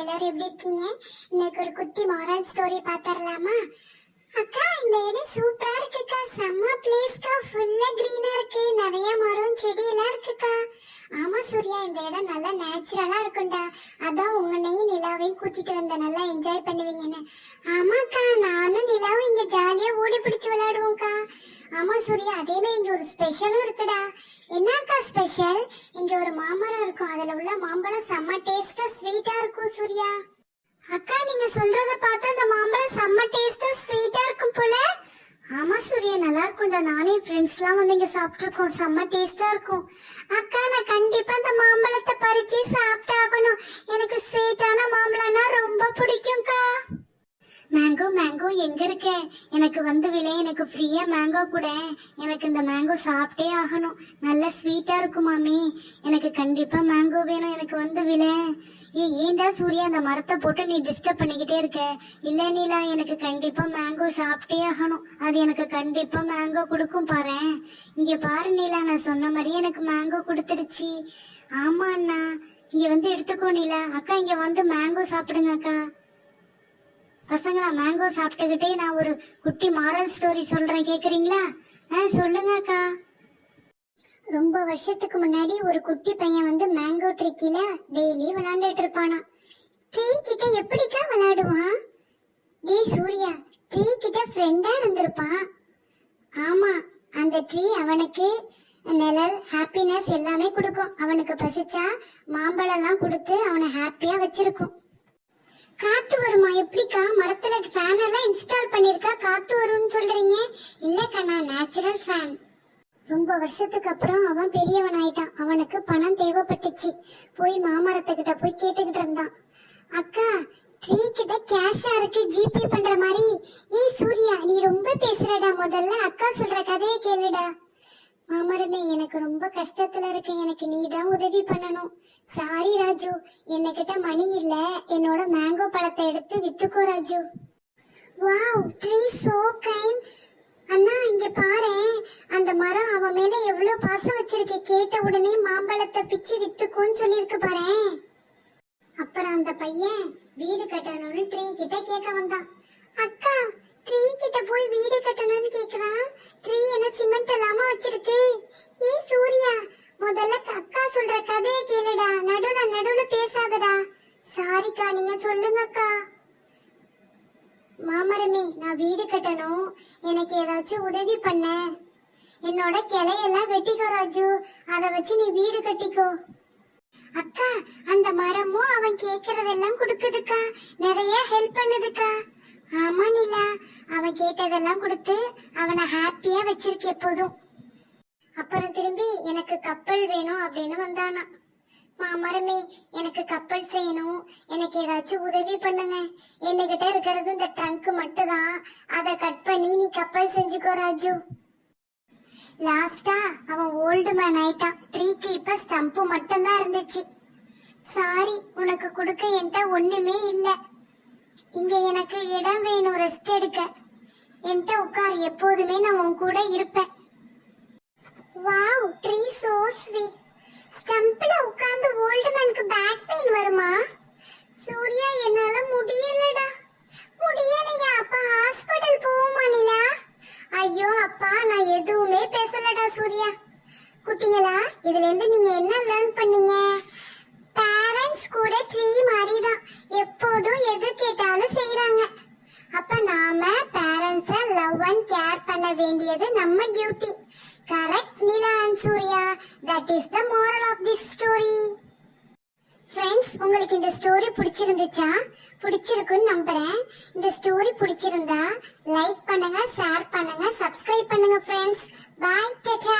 எல்லாரும் எப்படி இருக்கீங்க? இன்னைக்கு ஒரு குட்டி மாரல் ஸ்டோரி பாத்தரலாமா? அக்கா இந்த இடம் சூப்பரா இருக்குக்கா. செம்ம பிளேஸ்க்கா. ஃபுல்லா கிரீனா இருக்கு. நிறைய மரம் செடி எல்லாம் இருக்குக்கா. ஆமா சூர்யா, இந்த இடம் நல்லா நேச்சுரலா இருக்கும்டா. அதான் உங்களையும் நிலாவையும் கூட்டிட்டு வந்த நல்லா என்ஜாய் பண்ணுவீங்கன்னு. ஆமாக்கா, நானும் நிலாவும் இங்க ஜாலியா ஓடி பிடிச்சு விளையாடுவோம்க்கா. ஆமா சூர்யா, அதே மாதிரி இங்க ஒரு ஸ்பெஷலும் இருக்குடா. என்னக்கா ஸ்பெஷல்? இங்க ஒரு மாமரம் இருக்கும். அதுல உள்ள மாம்பழம் செம்ம டேஸ்டா ஸ்வீட்டா இருக்கும் சூர்யா. அக்கா நீங்க சொல்றத பார்த்தா அந்த மாம்பழம் செம்ம டேஸ்டா ஸ்வீட்டா இருக்கும் போல. ஆமா சூர்யா, நல்லா இருக்கும்டா. நானே ஃப்ரெண்ட்ஸ் எல்லாம் வந்து இங்க சாப்பிட்டுருக்கோம். செம்ம டேஸ்டா இருக்கும். அக்கா நான் கண்டிப்பா அந்த மாம்பழத்தை பறிச்சு சாப்பிட்டாகணும். எனக்கு ஸ்வீட்டான மாம்பழம்னா ரொம்ப பிடிக்கும்க்கா. மேங்கோ மேங்கோ எங்க இருக்க? எனக்கு வந்து விலை, எனக்கு ஃப்ரீயா மேங்கோ கூட. எனக்கு இந்த மேங்கோ சாப்பிட்டே ஆகணும். நல்ல ஸ்வீட்டா இருக்கும் மாமி. எனக்கு கண்டிப்பா மேங்கோ வேணும். எனக்கு வந்து விலை. ஏன்டா சூர்யா அந்த மரத்தை போட்டு நீ டிஸ்டர்ப் பண்ணிக்கிட்டே இருக்க? இல்ல நீலா, எனக்கு கண்டிப்பா மேங்கோ சாப்பிட்டே ஆகணும். அது எனக்கு கண்டிப்பா மேங்கோ கொடுக்கும் பாரு. இங்க பாரு நீலா, நான் சொன்ன மாதிரி எனக்கு மேங்கோ கொடுத்துருச்சு. ஆமா அண்ணா, இங்க வந்து எடுத்துக்கோ நீலா. அக்கா இங்க வந்து மேங்கோ சாப்பிடுங்க அக்கா. பசங்களா, மேங்கோ சாப்பிட்டுக்கிட்டே நான் ஒரு குட்டி மாரல் ஸ்டோரி சொல்றேன், கேக்குறீங்களா? சொல்லுங்க அக்கா. ரொம்ப வருஷத்துக்கு முன்னாடி ஒரு குட்டி பையன் வந்து மேங்கோ ட்ரீ கீழே டெய்லி விளையாண்டுட்டு இருப்பானா. ட்ரீ கிட்ட எப்படிக்கா விளையாடுவான்? டேய் சூர்யா, ட்ரீ கிட்ட ஃப்ரெண்டா இருந்திருப்பான். ஆமா, அந்த ட்ரீ அவனுக்கு நிழல், ஹாப்பினஸ் எல்லாமே கொடுக்கும். அவனுக்கு பசிச்சா மாம்பழம் எல்லாம் கொடுத்து அவனை ஹாப்பியா வச்சிருக்கும். காத்து வருமா? எப்படிக்கா? மரத்துல ஃபேன் எல்லாம் இன்ஸ்டால் பண்ணிருக்கா, காத்து வரும்னு சொல்றீங்க? இல்லக்கா, நான் நேச்சுரல் ஃபேன். ரொம்ப வருஷத்துக்கு அப்புறம் அவன் பெரியவன் ஆயிட்டான். அவனுக்கு பணம் தேவைப்பட்டுச்சு. போய் மாமரத்துக்கிட்ட போய் கேட்டுக்கிட்டு இருந்தான். அக்கா, ட்ரீ கிட்ட கேஷா இருக்கு, ஜிபே பண்ற மாதிரி. ஏய் சூர்யா, நீ ரொம்ப பேசுறடா. முதல்ல அக்கா சொல்ற கதையை கேளுடா. மாமரமே, எனக்கு ரொம்ப கஷ்டத்துல இருக்கு. எனக்கு நீ தான் உதவி பண்ணணும். சாரி ராஜு, என்னகிட்ட மணி இல்ல. என்னோட மேங்கோ பழத்தை எடுத்து வித்துக்கோ Raju. Wow, tree so kind. அண்ணா இங்க பாரு, அந்த மரம் அவன் மேல எவ்வளவு பாசம் வச்சிருக்கு. கேட்ட உடனே மாம்பழத்தை பிச்சு வித்துக்கோன்னு சொல்லிருக்கு பாரு. அப்புறம் அந்த பையன் வீடு கட்டணும்னு ட்ரீ கிட்ட கேட்க வந்தான். அக்கா, ட்ரீ கிட்ட போய் வீடு கட்டணும்னு கேக்குறான். ட்ரீ என்ன சிமெண்ட் இல்லாம வச்சிருக்கு? ஏய் சூர்யா, முதல்ல அக்கா சொல்ற கதையை கேளுடா. நடுவுல பேசாதடா. சாரிக்கா, நீங்க சொல்லுங்கக்கா. மாமரமே, நான் வீடு கட்டணும். எனக்கு ஏதாச்சும் உதவி பண்ண. என்னோட கிளையெல்லாம் வெட்டிக்கோ ராஜு. அத வச்சு நீ வீடு கட்டிக்கோ. அக்கா, அந்த மரமும் அவன் கேக்குறதெல்லாம் கொடுக்குதுக்கா. நிறைய ஹெல்ப் பண்ணுதுக்கா. ஆமா நிலா, அவன் கேட்டதெல்லாம் கொடுத்து அவனை ஹாப்பியா வச்சிருக்க எப்போதும். அப்புறம் திரும்பி எனக்கு கப்பல் வேணும் அப்படின்னு வந்தானா. மாமரமே, எனக்கு கப்பல் செய்யணும். எனக்கு ஏதாச்சும் உதவி பண்ணுங்க. என்கிட்ட இருக்கிறது இந்த ட்ரங்க் மட்டும் தான். அதை கட் பண்ணி நீ கப்பல் செஞ்சுக்கோ ராஜு. லாஸ்டா அவன் ஓல்டு மேன் ஆயிட்டான். ட்ரீக்கு இப்ப ஸ்டம்பு மட்டும் தான் இருந்துச்சு. சாரி, உனக்கு கொடுக்க என்கிட்ட ஒண்ணுமே இல்ல. இங்க எனக்கு இடம் வேணும், ரெஸ்ட் எடுக்க. என்கிட்ட உட்கார், எப்போதுமே நான் உன் கூட இருப்பேன். Wow, tree so sweet. ஸ்டம்ப்ல உட்கார்ந்து ஓல்ட் மேனுக்கு பேக் பெயின் வருமா? சூர்யா, என்னால முடியலடா. முடியலையா? அப்ப ஹாஸ்பிடல் போவோமா நிலா? ஐயோ அப்பா, நான் எதுவுமே பேசலடா சூர்யா. குட்டிங்களா, இதுல இருந்து நீங்க என்ன லேர்ன் பண்ணீங்க? பேரண்ட்ஸ் கூட ட்ரீ மாதிரி தான், எப்போதும் எது கேட்டாலும் செய்யறாங்க. அப்ப நாம பேரண்ட்ஸ லவ் அண்ட் கேர் பண்ண வேண்டியது நம்ம duty. Correct Nila and Surya. That is the moral of this story. Friends, உங்களுக்கு இந்த ஸ்டோரி பிடிச்சிருந்துச்சா? பிடிச்சிருக்குன்னு நம்புறேன். இந்த ஸ்டோரி பிடிச்சிருந்தா லைக் பண்ணுங்க, ஷேர் பண்ணுங்க, சப்ஸ்கிரைப் பண்ணுங்க ஃப்ரெண்ட்ஸ். பை, டாடா.